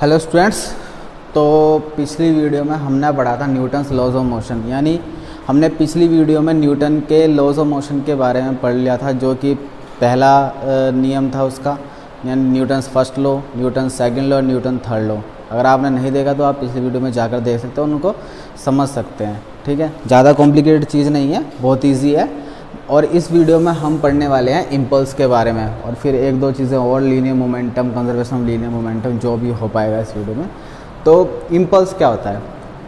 Hello students. तो पिछली video में हमने पढ़ा था न्यूटन्स लॉज ऑफ मोशन, यानी हमने पिछली वीडियो में न्यूटन के लॉज ऑफ मोशन के बारे में पढ़ लिया था, जो कि पहला नियम था उसका, यानी Newton's first law, Newton second law और न्यूटन थर्ड लॉ। अगर आपने नहीं देखा तो आप पिछली वीडियो में जाकर देख सकते हो, उनको समझ सकते हैं। ठीक है, ज़्यादा कॉम्प्लिकेटेड चीज़ नहीं है, बहुत ईजी है। और इस वीडियो में हम पढ़ने वाले हैं इम्पल्स के बारे में, और फिर एक दो चीज़ें और, linear momentum, conservation of linear momentum, जो भी हो पाएगा इस वीडियो में। तो इम्पल्स क्या होता है?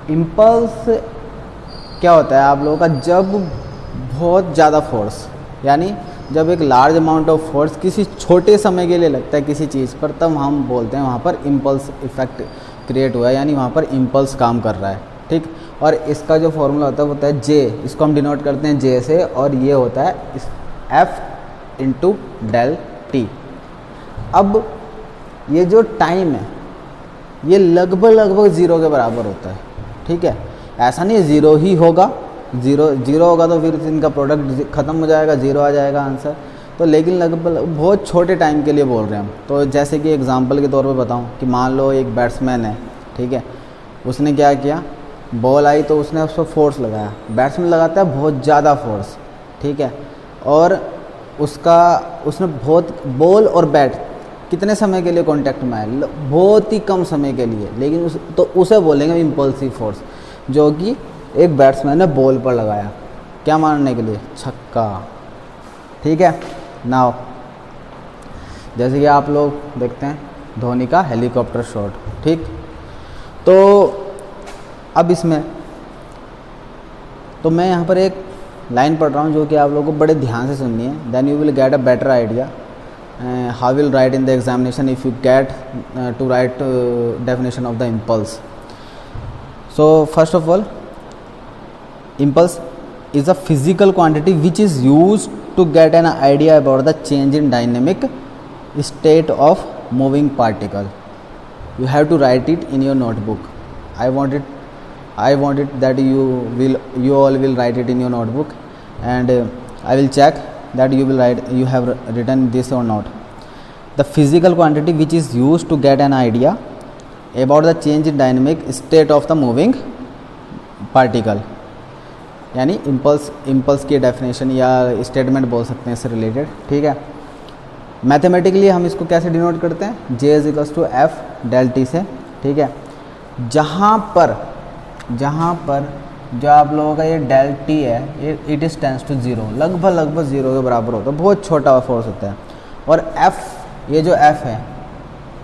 इम्पल्स क्या होता है आप लोगों का, जब बहुत ज़्यादा फोर्स, यानी जब एक लार्ज अमाउंट ऑफ फोर्स किसी छोटे समय के लिए लगता है किसी चीज़ पर, तब हम बोलते हैं वहाँ पर इम्पल्स इफेक्ट क्रिएट हुआ है, यानी वहाँ पर इम्पल्स काम कर रहा है। ठीक, और इसका जो फॉर्मूला होता है जे, इसको हम डिनोट करते हैं जे से, और ये होता है एफ इंटू डेल टी। अब ये जो टाइम है ये लगभग ज़ीरो के बराबर होता है। ठीक है, ऐसा नहीं ज़ीरो ही होगा, ज़ीरो होगा तो फिर इनका प्रोडक्ट ख़त्म हो जाएगा, ज़ीरो आ जाएगा आंसर। तो लेकिन लगभग बहुत छोटे टाइम के लिए बोल रहे हैं हम। तो जैसे कि एग्जांपल के तौर पे बताऊं कि मान लो एक बैट्समैन है, ठीक है, उसने क्या किया, बॉल आई तो उसने उस पर फोर्स लगाया। बैट्समैन लगाता है बहुत ज़्यादा फोर्स, ठीक है, और उसने बहुत, बॉल और बैट कितने समय के लिए कांटेक्ट में आए, बहुत ही कम समय के लिए, लेकिन उसे बोलेंगे इम्पल्सिव फोर्स, जो कि एक बैट्समैन ने बॉल पर लगाया, क्या मारने के लिए, छक्का। ठीक है, नाउ जैसे कि आप लोग देखते हैं धोनी का हेलीकॉप्टर शॉट। ठीक, तो अब इसमें तो मैं यहाँ पर एक लाइन पढ़ रहा हूँ जो कि आप लोगों को बड़े ध्यान से सुननी है, then you will get a better idea how will write in the examination if you get to write definition of the impulse. So first of all, impulse is a physical quantity which is used to get an idea about the change in dynamic state of moving particle. You have to write it in your notebook. I want it that you all will write it in your notebook, and I will check that you have written this or not. The physical quantity which is used to get an idea about the change in dynamic state of the moving particle, यानी impulse की definition या statement बोल सकते हैं इससे related. ठीक है, mathematically हम इसको कैसे डिनोट करते हैं, J is equals to F del T से। ठीक है, जहाँ पर जो आप लोगों का ये डेल टी है, ये it is tends to zero, लगभग ज़ीरो के बराबर होता है, बहुत छोटा फोर्स होता है। और एफ, ये जो एफ है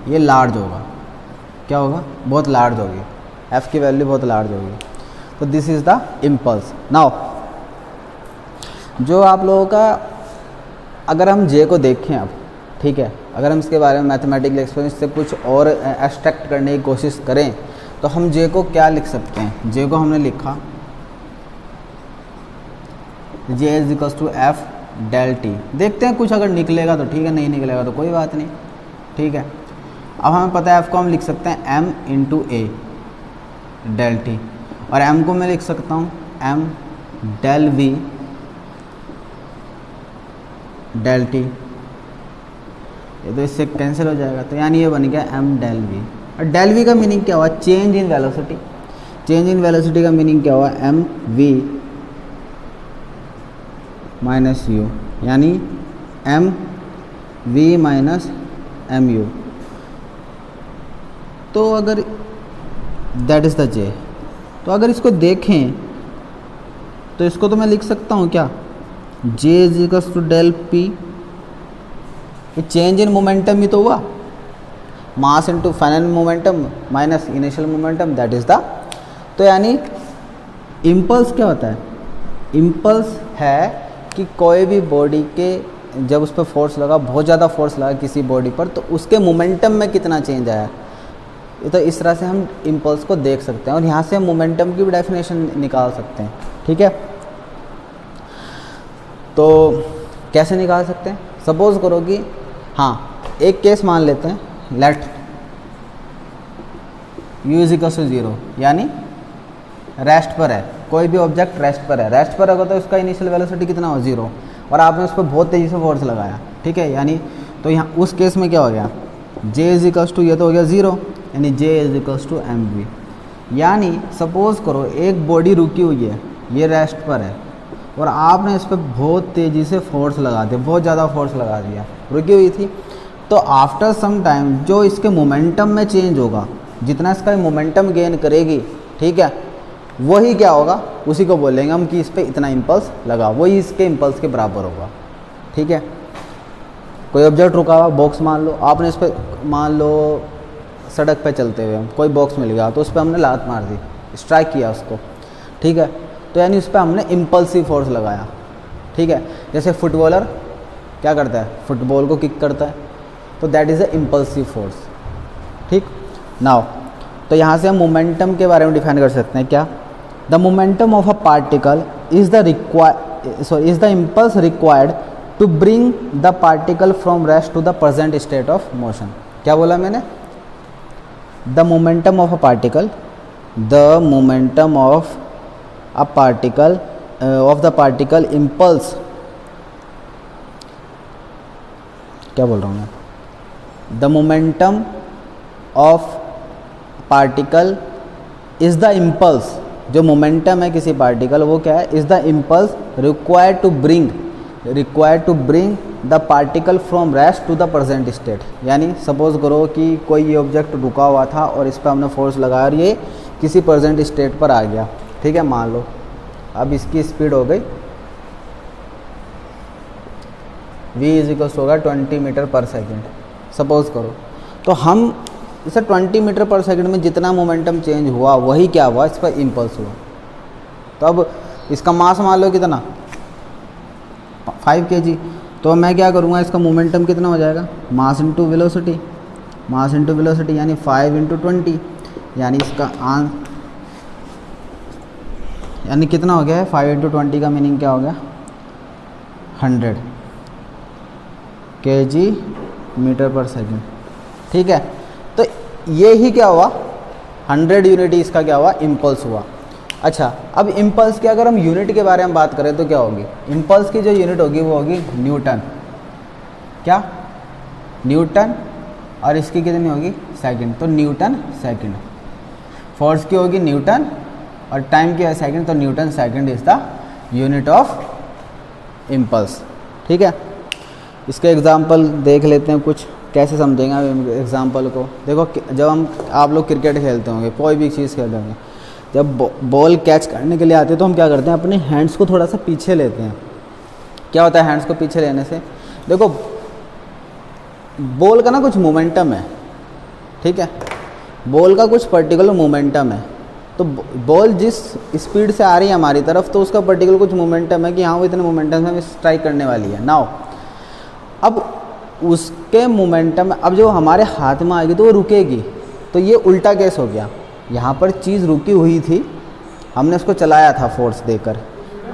ये लार्ज होगा, क्या होगा, बहुत लार्ज होगी, एफ की वैल्यू बहुत लार्ज होगी। तो this is the impulse. Now जो आप लोगों का, अगर हम जे को देखें अब, ठीक है, अगर हम इसके बारे में मैथमेटिकल एक्सपीरियंस से कुछ और एब्स्ट्रैक्ट करने की कोशिश करें तो हम जे को क्या लिख सकते हैं, जे को हमने लिखा J is equals to F del T. देखते हैं कुछ अगर निकलेगा तो ठीक है, नहीं निकलेगा तो कोई बात नहीं। ठीक है, अब हमें पता है एफ को हम लिख सकते हैं m into a del t, और m को मैं लिख सकता हूँ m del v del t। ये तो इससे कैंसिल हो जाएगा, तो यानी ये बन गया m डेल v। और डेल v का मीनिंग क्या हुआ, change in velocity. Change in velocity का मीनिंग क्या हुआ, m v माइनस u, यानी m v minus m u। तो अगर दैट इज़ द j, तो अगर इसको देखें तो इसको तो मैं लिख सकता हूँ क्या, J is equals to del P. ये चेंज इन मोमेंटम ही तो हुआ, mass into final momentum minus initial momentum, that is the. तो यानी इम्पल्स क्या होता है, इम्पल्स है कि कोई भी बॉडी के, जब उस पर फोर्स लगा, बहुत ज़्यादा फोर्स लगा किसी बॉडी पर, तो उसके मोमेंटम में कितना चेंज आया। तो इस तरह से हम इम्पल्स को देख सकते हैं, और यहाँ से हम मोमेंटम की भी डेफिनेशन निकाल सकते हैं। ठीक है, तो कैसे निकाल सकते हैं, सपोज करो कि, हाँ, एक केस मान लेते हैं, let u is equal to zero, यानी रेस्ट पर है, कोई भी ऑब्जेक्ट रेस्ट पर है। रेस्ट पर होगा तो उसका इनिशियल वेलोसिटी कितना हो, ज़ीरो, और आपने उस पर बहुत तेज़ी से फोर्स लगाया। ठीक है, यानी तो यहाँ उस केस में क्या हो गया, जे इज इक्वल्स टू, ये तो हो गया ज़ीरो, यानी J is equals to m v. यानी सपोज करो एक बॉडी रुकी हुई है, ये रेस्ट पर है, और आपने इस पर बहुत तेज़ी से फोर्स लगा दिया, बहुत ज़्यादा फोर्स लगा दिया, रुकी हुई थी, तो आफ्टर सम टाइम जो इसके मोमेंटम में चेंज होगा, जितना इसका मोमेंटम गेन करेगी, ठीक है, वही क्या होगा, उसी को बोलेंगे हम कि इस पर इतना इम्पल्स लगा, वही इसके इम्पल्स के बराबर होगा। ठीक है, कोई ऑब्जेक्ट रुका हुआ, बॉक्स मान लो, आपने इस पर मान लो सड़क पे चलते हुए कोई बॉक्स मिल गया, तो उस पर हमने लात मार दी, स्ट्राइक किया उसको, ठीक है, तो यानी उस पर हमने इम्पल्सिव फोर्स लगाया। ठीक है, जैसे फुटबॉलर क्या करता है, फुटबॉल को किक करता है, तो that is a impulsive force. ठीक, नाउ तो यहाँ से हम मोमेंटम के बारे में डिफाइन कर सकते हैं क्या, the momentum of a particle is the impulse required to bring the particle from rest to the present state of motion. क्या बोला मैंने, the momentum of a particle, the momentum of a particle of the particle impulse, क्या बोल रहा हूँ मैं, the momentum of particle is the impulse, जो momentum है किसी पार्टिकल वो क्या है, is the impulse required to bring the particle from rest to the present state. यानी सपोज करो कि कोई ये ऑब्जेक्ट रुका हुआ था और इस पर हमने फोर्स लगाया और ये किसी प्रेजेंट स्टेट पर आ गया। ठीक है, मान लो अब इसकी स्पीड हो गई v इज इक्वल्स होगा 20 मीटर पर सेकेंड सपोज करो, तो हम इसे 20 मीटर पर सेकंड में जितना मोमेंटम चेंज हुआ वही क्या हुआ, इस पर इम्पल्स हुआ। तो अब इसका मास मान लो कितना 5 kg, तो मैं क्या करूँगा, इसका मोमेंटम कितना हो जाएगा, मास इंटू वेलोसिटी, यानी 5 इंटू 20, यानी इसका यानी कितना हो गया है, 5 इंटू 20 का मीनिंग क्या हो गया, 100 kg मीटर पर सेकेंड। ठीक है, तो ये ही क्या हुआ, 100 यूनिट इसका क्या हुआ, इम्पल्स हुआ। अच्छा, अब इम्पल्स की अगर हम यूनिट के बारे में बात करें तो क्या होगी, इम्पल्स की जो यूनिट होगी वो होगी न्यूटन। क्या, न्यूटन, और इसकी कितनी होगी, सेकंड, तो न्यूटन सेकंड। फोर्स की होगी न्यूटन और टाइम की है सेकंड, तो Newton second is the unit of impulse. ठीक है, इसके एग्जाम्पल देख लेते हैं, कुछ कैसे समझेंगे आप एग्जाम्पल को। देखो, जब आप लोग क्रिकेट खेलते होंगे, कोई भी चीज़ खेलते होंगे, जब बॉल कैच करने के लिए आते हैं तो हम क्या करते हैं, अपने हैंड्स को थोड़ा सा पीछे लेते हैं। क्या होता है हैंड्स को पीछे लेने से, देखो बॉल का ना कुछ मोमेंटम है, ठीक है, बॉल का कुछ पर्टिकुलर मोमेंटम है, तो बॉल जिस स्पीड से आ रही है हमारी तरफ, तो उसका पर्टिकुलर कुछ मोमेंटम है कि हाँ वो इतने मोमेंटम से हमें स्ट्राइक करने वाली है। नाउ अब उसके मोमेंटम, अब जो हमारे हाथ में आएगी तो वो रुकेगी, तो ये उल्टा केस हो गया, यहाँ पर चीज़ रुकी हुई थी, हमने उसको चलाया था फोर्स देकर।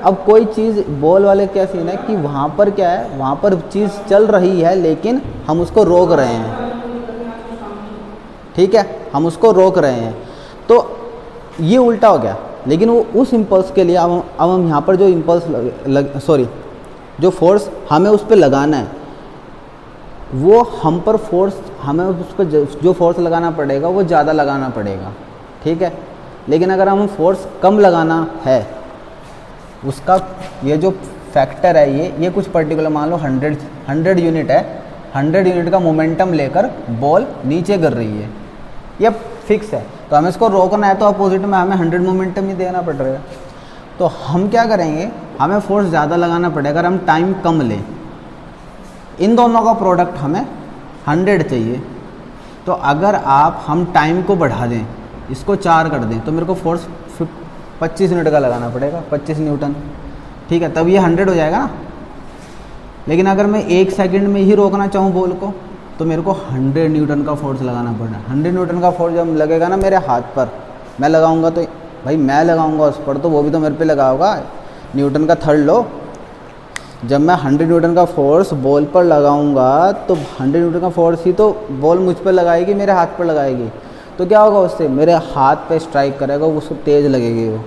अब कोई चीज़ बॉल वाले क्या सीन है कि वहाँ पर क्या है, वहाँ पर चीज़ चल रही है लेकिन हम उसको रोक रहे हैं। ठीक है, हम उसको रोक रहे हैं, तो ये उल्टा हो गया। लेकिन वो उस इम्पल्स के लिए अब हम यहाँ पर जो इम्पल्स जो फोर्स हमें उस पर लगाना है, वो हम पर फोर्स, हमें उस पर जो फोर्स लगाना पड़ेगा वो ज़्यादा लगाना पड़ेगा। ठीक है, लेकिन अगर हमें फोर्स कम लगाना है, उसका ये जो फैक्टर है, ये कुछ पर्टिकुलर मान लो 100 यूनिट है, 100 यूनिट का मोमेंटम लेकर बॉल नीचे गिर रही है, ये फिक्स है, तो हमें इसको रोकना है, तो अपोजिट में हमें 100 मोमेंटम ही देना पड़ेगा। तो हम क्या करेंगे, हमें फोर्स ज़्यादा लगाना पड़ेगा अगर हम टाइम कम लें। इन दोनों का प्रोडक्ट हमें 100 चाहिए, तो अगर हम टाइम को बढ़ा दें, इसको 4 कर दें, तो मेरे को फोर्स 25 यूनिट का लगाना पड़ेगा, 25 न्यूटन। ठीक है, तब ये 100 हो जाएगा ना। लेकिन अगर मैं 1 सेकंड में ही रोकना चाहूँ बॉल को, तो मेरे को 100 न्यूटन का फोर्स लगाना पड़ेगा। 100 न्यूटन का फोर्स जब लगेगा ना मेरे हाथ पर, मैं लगाऊंगा, तो भाई मैं लगाऊंगा उस पर, तो वो भी तो मेरे पे लगा होगा। न्यूटन का थर्ड लॉ, जब मैं 100 न्यूटन का फोर्स बॉल पर लगाऊंगा, तो 100 न्यूटन का फोर्स ही तो बॉल मुझ पर लगाएगी, मेरे हाथ पर लगाएगी, तो क्या होगा, उससे मेरे हाथ पे स्ट्राइक करेगा, उसको तेज़ लगेगी वो।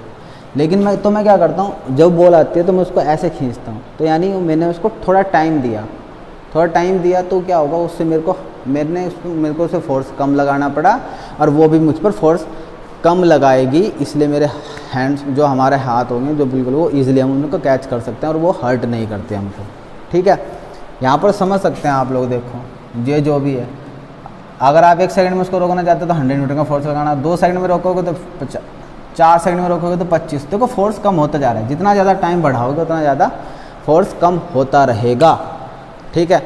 लेकिन मैं क्या करता हूँ, जब बॉल आती है तो मैं उसको ऐसे खींचता हूँ, तो यानी मैंने उसको थोड़ा टाइम दिया, तो क्या होगा, उससे मेरे को उससे फोर्स कम लगाना पड़ा, और वो भी मुझ पर फोर्स कम लगाएगी, इसलिए मेरे हैंड्स जो हमारे हाथ होंगे जो बिल्कुल वो ईजिली हम उनको कैच कर सकते हैं और वो हर्ट नहीं करते हमको। ठीक है, यहाँ पर समझ सकते हैं आप लोग। देखो ये जो भी है, अगर आप 1 सेकंड में उसको रोकना चाहते हो तो 100 न्यूटन का फोर्स लगाना, 2 सेकंड में रोकोगे तो 4 सेकंड में रोकोगे तो 25। देखो फोर्स कम होता जा रहा है, जितना ज़्यादा टाइम बढ़ाओगे उतना ज़्यादा फोर्स कम होता रहेगा। ठीक है,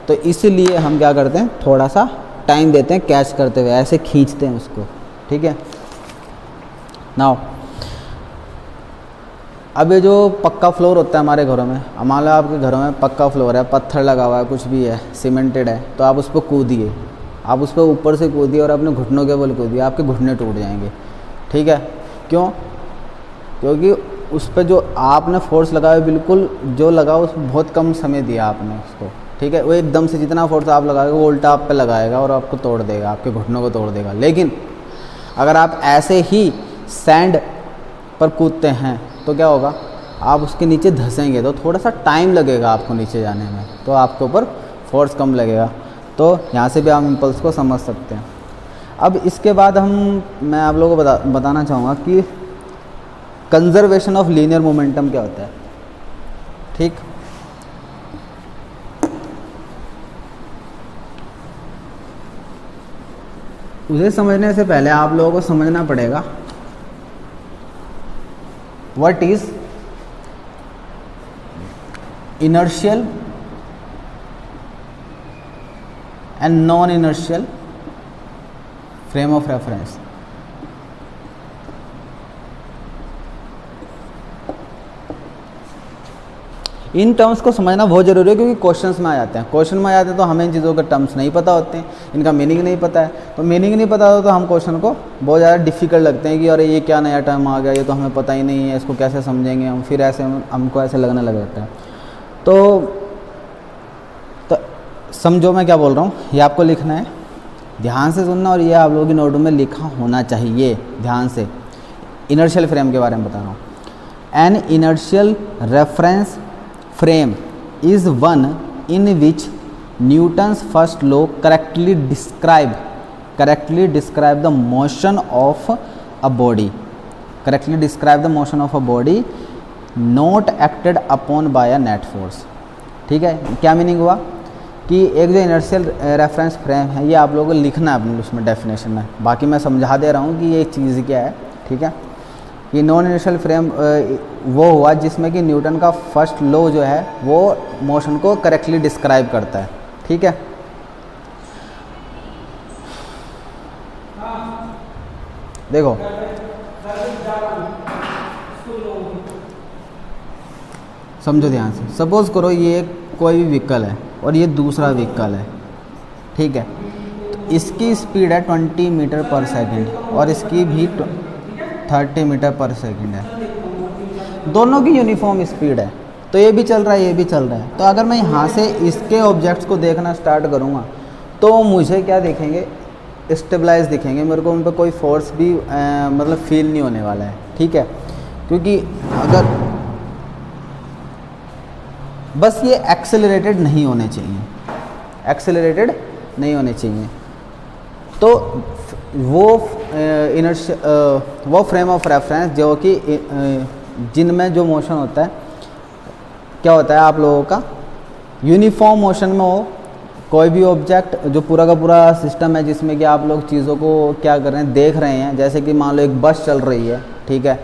तो इसीलिए हम क्या करते हैं, थोड़ा सा टाइम देते हैं कैच करते हुए, ऐसे खींचते हैं उसको। ठीक है, नाउ अब ये जो पक्का फ्लोर होता है हमारे घरों में, मान लो आपके घरों में पक्का फ्लोर है, पत्थर लगा हुआ है, कुछ भी है, सीमेंटेड है, तो आप उस पर कूदिए, आप उस पर ऊपर से कूदिए और अपने घुटनों के बल कूदिए, आपके घुटने टूट जाएंगे। ठीक है, क्यों? क्योंकि उस पर जो आपने फोर्स लगाया बिल्कुल जो लगा उस बहुत कम समय दिया आपने उसको। ठीक है, वो एकदम से जितना फोर्स आप लगाएगा वो उल्टा आप पे लगाएगा और आपको तोड़ देगा, आपके घुटनों को तोड़ देगा। लेकिन अगर आप ऐसे ही सैंड पर कूदते हैं तो क्या होगा, आप उसके नीचे धंसेंगे तो थोड़ा सा टाइम लगेगा आपको नीचे जाने में, तो आपके ऊपर फोर्स कम लगेगा। तो यहाँ से भी आप इम्पल्स को समझ सकते हैं। अब इसके बाद मैं आप लोगों को बताना चाहूँगा कि कंजर्वेशन ऑफ लीनियर मोमेंटम क्या होता है। ठीक, उसे समझने से पहले आप लोगों को समझना पड़ेगा what is inertial and non inertial frame of reference. In terms को समझना बहुत ज़रूरी है, क्योंकि क्वेश्चंस में आ जाते हैं। क्वेश्चन में आ जाते हैं तो हमें इन चीज़ों के टर्म्स नहीं पता होते हैं, इनका मीनिंग नहीं पता है। तो मीनिंग नहीं पता हो तो हम क्वेश्चन को बहुत ज़्यादा डिफ़िकल्ट लगते हैं कि अरे ये क्या नया टर्म आ गया, ये तो हमें पता ही नहीं है, इसको कैसे समझेंगे हम, फिर ऐसे हमको ऐसे लगने लग जाता है। तो समझो मैं क्या बोल रहा हूँ, ये आपको लिखना है, ध्यान से सुनना, और ये आप लोगों की नोटों में लिखा होना चाहिए ध्यान से। इनर्शियल फ्रेम के बारे में बता रहा हूँ। N inertial reference frame is one in which Newton's first law correctly describe the motion of a body, not acted upon by a net force। ठीक है, क्या मीनिंग हुआ कि एक जो इनर्शियल रेफरेंस फ्रेम है, ये आप लोगों को लिखना है अपने उसमें डेफिनेशन में, बाकी मैं समझा दे रहा हूँ कि ये चीज़ क्या है। ठीक है, ये नॉन इनर्शियल फ्रेम वो हुआ जिसमें कि न्यूटन का फर्स्ट लॉ जो है वो मोशन को करेक्टली डिस्क्राइब करता है। ठीक है, देखो समझो ध्यान से। सपोज करो ये कोई भी व्हीकल है और ये दूसरा व्हीकल है। ठीक है, तो इसकी स्पीड है 20 मीटर पर सेकेंड और इसकी भी 30 मीटर पर सेकेंड है। दोनों की यूनिफॉर्म स्पीड है, तो ये भी चल रहा है, ये भी चल रहा है। तो अगर मैं यहाँ से इसके ऑब्जेक्ट्स को देखना स्टार्ट करूँगा तो मुझे क्या दिखेंगे, स्टेबलाइज दिखेंगे, मेरे को उन पर कोई फोर्स भी मतलब फील नहीं होने वाला है। ठीक है, क्योंकि अगर बस ये एक्सेलरेटेड नहीं होने चाहिए, एक्सेलरेटेड नहीं होने चाहिए। तो वो फ्रेम ऑफ रेफरेंस जो कि जिनमें जो मोशन होता है क्या होता है आप लोगों का, यूनिफॉर्म मोशन में हो। कोई भी ऑब्जेक्ट जो पूरा का पूरा सिस्टम है जिसमें कि आप लोग चीज़ों को क्या कर रहे हैं, देख रहे हैं। जैसे कि मान लो एक बस चल रही है, ठीक है,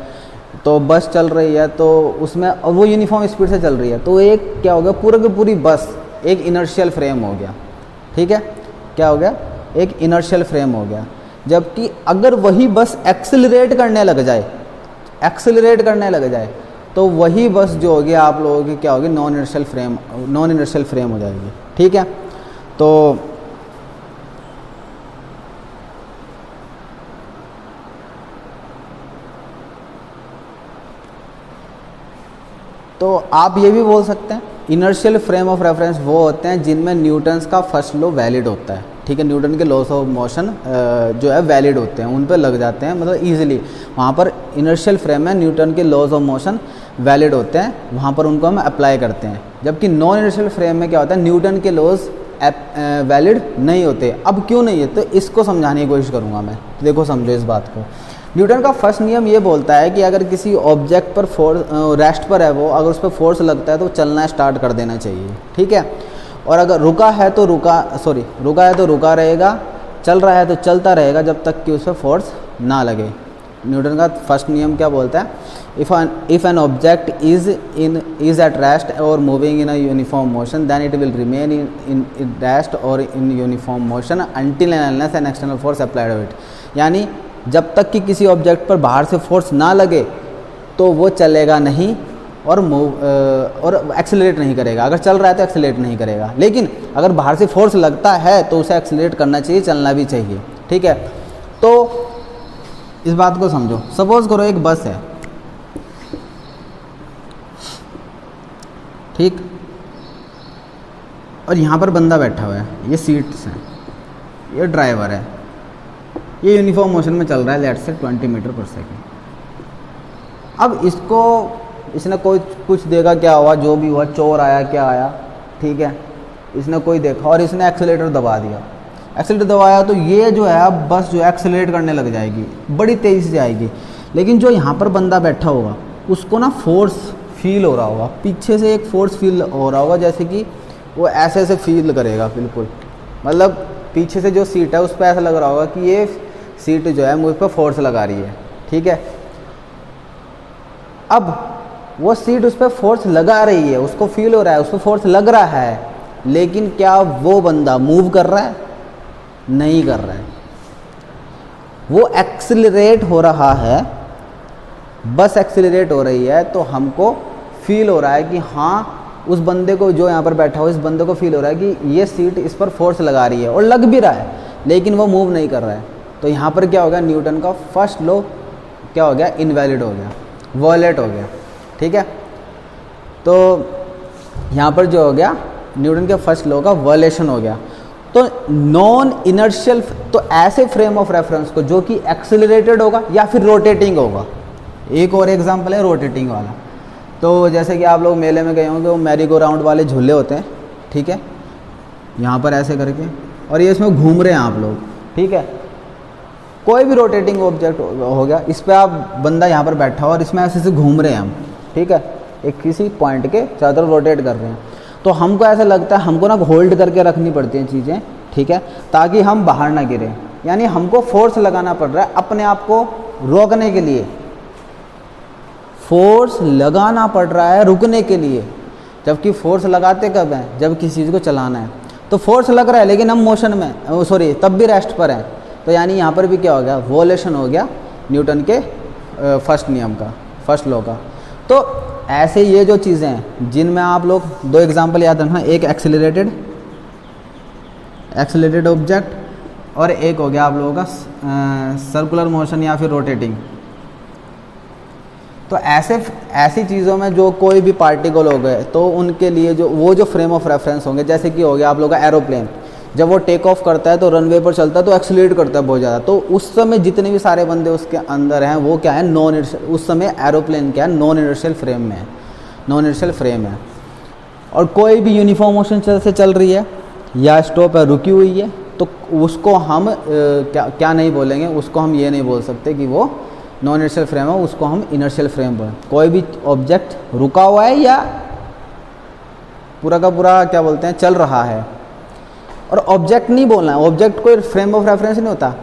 तो बस चल रही है तो उसमें और वो यूनिफॉर्म स्पीड से चल रही है, तो एक क्या हो गया, पूरा की पूरी बस एक इनर्शियल फ्रेम हो गया। ठीक है, क्या हो गया, एक इनर्शियल फ्रेम हो गया। जबकि अगर वही बस एक्सेलरेट करने लग जाए, तो वही बस जो होगी आप लोगों की क्या होगी, नॉन इनर्शियल फ्रेम हो जाएगी। ठीक है, तो आप ये भी बोल सकते हैं इनर्शियल फ्रेम ऑफ रेफरेंस वो होते हैं जिनमें न्यूटन्स का फर्स्ट लॉ वैलिड होता है। ठीक है, न्यूटन के लॉस ऑफ मोशन जो है वैलिड होते हैं, उन पे लग जाते हैं, मतलब इजीली वहाँ पर इनर्शियल फ्रेम में न्यूटन के लॉस ऑफ मोशन वैलिड होते हैं, वहाँ पर उनको हम अप्लाई करते हैं। जबकि नॉन इनर्शियल फ्रेम में क्या होता है, न्यूटन के लॉज वैलिड नहीं होते। अब क्यों नहीं है, तो इसको समझाने की कोशिश करूँगा मैं। देखो समझो इस बात को। न्यूटन का फर्स्ट नियम ये बोलता है कि अगर किसी ऑब्जेक्ट पर फोर्स, रेस्ट पर है वो, अगर उस पर फोर्स लगता है तो चलना स्टार्ट कर देना चाहिए, ठीक है। और अगर रुका है तो रुका रहेगा, चल रहा है तो चलता रहेगा जब तक कि उस पर फोर्स ना लगे। न्यूटन का फर्स्ट नियम क्या बोलता है, if an object is at rest और moving in a uniform motion then it will remain in rest और in uniform motion until and unless an external force applied to it. यानी जब तक कि किसी ऑब्जेक्ट पर बाहर से फोर्स ना लगे तो वो चलेगा नहीं और एक्सेलरेट नहीं करेगा। अगर चल रहा है तो एक्सेलरेट नहीं करेगा, लेकिन अगर बाहर से फोर्स लगता है तो उसे एक्सेलरेट करना चाहिए, चलना भी चाहिए, ठीक है। तो इस बात को समझो। सपोज करो एक बस है, ठीक, और यहाँ पर बंदा बैठा हुआ है, ये सीट्स हैं, ये ड्राइवर है, ये यूनिफॉर्म मोशन में चल रहा है, लेट से 20 मीटर पर सेकेंड। अब इसने कोई कुछ देखा, क्या हुआ, जो भी हुआ, चोर आया, क्या आया, ठीक है, इसने कोई देखा और इसने एक्सेलेरेटर दबा दिया। एक्सेलेरेटर दबाया तो ये जो है अब बस जो एक्सेलरेट करने लग जाएगी, बड़ी तेज़ी से जाएगी। लेकिन जो यहाँ पर बंदा बैठा होगा उसको ना फोर्स फील हो रहा होगा, पीछे से एक फोर्स फील हो रहा होगा, जैसे कि वो ऐसे ऐसे फील करेगा, बिल्कुल मतलब पीछे से जो सीट है उस पर ऐसा लग रहा होगा कि ये सीट जो है मुझ पर फोर्स लगा रही है, ठीक है। अब वो सीट उस पर फोर्स लगा रही है, उसको फील हो रहा है, उस पर फोर्स लग रहा है, लेकिन क्या वो बंदा मूव कर रहा है? नहीं कर रहा है, वो एक्सिलरेट हो रहा है, बस एक्सिलरेट हो रही है। तो हमको फील हो रहा है कि हाँ, उस बंदे को जो यहाँ पर बैठा हो, इस बंदे को फील हो रहा है कि ये सीट इस पर फोर्स लगा रही है, और लग भी रहा है, लेकिन वो मूव नहीं कर रहा है। तो यहाँ पर क्या हो गया, न्यूटन का फर्स्ट लॉ क्या हो गया, इनवैलिड हो गया, वॉयलेट हो गया, ठीक है। तो यहाँ पर जो हो गया, न्यूटन के फर्स्ट लॉ का वॉयलेशन हो गया। तो नॉन इनर्शियल, तो ऐसे फ्रेम ऑफ रेफरेंस को जो कि एक्सेलरेटेड होगा या फिर रोटेटिंग होगा। एक और एग्जांपल है रोटेटिंग वाला। तो जैसे कि आप लोग मेले में गए होंगे, वो मैरी गो राउंड वाले झूले होते हैं, ठीक है, यहाँ पर ऐसे करके, और ये इसमें घूम रहे हैं आप लोग, ठीक है। कोई भी रोटेटिंग ऑब्जेक्ट हो गया, इस पर आप बंदा यहाँ पर बैठा हो और इसमें ऐसे ऐसे घूम रहे हैं हम, ठीक है, एक किसी पॉइंट के चारों तरफ रोटेट कर रहे हैं। तो हमको ऐसा लगता है, हमको ना होल्ड करके रखनी पड़ती हैं चीज़ें, ठीक है, ताकि हम बाहर ना गिरें। यानी हमको फोर्स लगाना पड़ रहा है अपने आप को रोकने के लिए, फोर्स लगाना पड़ रहा है रुकने के लिए। जबकि फोर्स लगाते कब हैं, जब किसी चीज़ को चलाना है। तो फोर्स लग रहा है लेकिन हम मोशन में, तब भी रेस्ट पर हैं। तो यानी यहाँ पर भी क्या हो गया, वॉयलेशन हो गया न्यूटन के फर्स्ट नियम का, फर्स्ट लॉ का। तो ऐसे ये जो चीज़ें हैं जिनमें आप लोग दो एग्जांपल याद रखना, एक एक्सेलरेटेड ऑब्जेक्ट और एक हो गया आप लोगों का सर्कुलर मोशन या फिर रोटेटिंग। तो ऐसी चीज़ों में जो कोई भी पार्टिकल हो गए तो उनके लिए जो फ्रेम ऑफ रेफरेंस होंगे, जैसे कि हो गया आप लोगों का एरोप्लेन, जब वो टेक ऑफ करता है तो रनवे पर चलता है तो एक्सीलरेट करता है बहुत ज़्यादा। तो उस समय जितने भी सारे बंदे उसके अंदर हैं वो क्या है, नॉन इनर्शियल। उस समय एरोप्लेन क्या है, नॉन इनर्शियल फ्रेम में है, नॉन इनर्शियल फ्रेम है। और कोई भी यूनिफॉर्म मोशन से चल रही है या स्टॉप है, रुकी हुई है, तो उसको हम क्या नहीं बोलेंगे, उसको हम ये नहीं बोल सकते कि वो नॉन इनर्शियल फ्रेम है, उसको हम इनर्शियल फ्रेम बोलें। कोई भी ऑब्जेक्ट रुका हुआ है या पूरा का पूरा क्या बोलते हैं, चल रहा है। और ऑब्जेक्ट नहीं बोलना है, ऑब्जेक्ट कोई फ्रेम ऑफ रेफरेंस नहीं होता।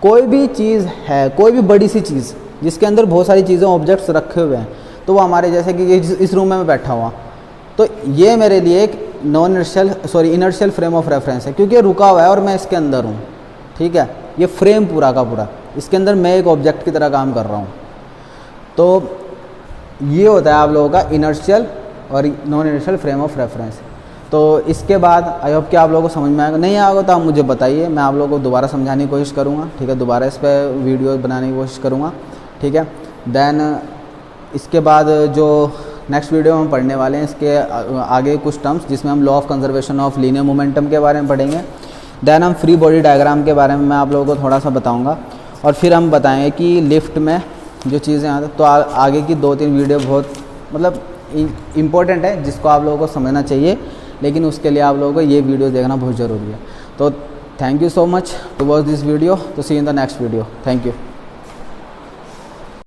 कोई भी चीज़ है, कोई भी बड़ी सी चीज़ जिसके अंदर बहुत सारी चीज़ें, ऑब्जेक्ट्स रखे हुए हैं, तो वो हमारे जैसे कि इस रूम में मैं बैठा हुआ, तो ये मेरे लिए एक इनर्शियल फ्रेम ऑफ रेफरेंस है, क्योंकि ये रुका हुआ है और मैं इसके अंदर हूँ, ठीक है। ये फ्रेम पूरा का पूरा, इसके अंदर मैं एक ऑब्जेक्ट की तरह काम कर रहा हूँ। तो ये होता है आप लोगों का इनर्शियल और non inertial frame of reference. तो इसके बाद आई होप कि आप लोगों को समझ में आएगा। नहीं आएगा तो आप मुझे बताइए, मैं आप लोगों को दोबारा समझाने की कोशिश करूँगा, ठीक है, दोबारा इस पर वीडियो बनाने की कोशिश करूँगा, ठीक है। देन इसके बाद जो नेक्स्ट वीडियो हम पढ़ने वाले हैं, इसके आगे कुछ टर्म्स जिसमें हम law of conservation of linear momentum के बारे में पढ़ेंगे। देन हम फ्री बॉडी डायग्राम के बारे में मैं आप लोगों को थोड़ा सा बताऊँगा, और फिर हम बताएंगे कि लिफ्ट में जो चीज़ें आती हैं। तो आगे की 2-3 वीडियो बहुत मतलब इम्पोर्टेंट है, जिसको आप लोगों को समझना चाहिए। लेकिन उसके लिए आप लोगों को ये वीडियो देखना बहुत ज़रूरी है। तो thank you so much to watch this video. तो see in the next video. Thank you.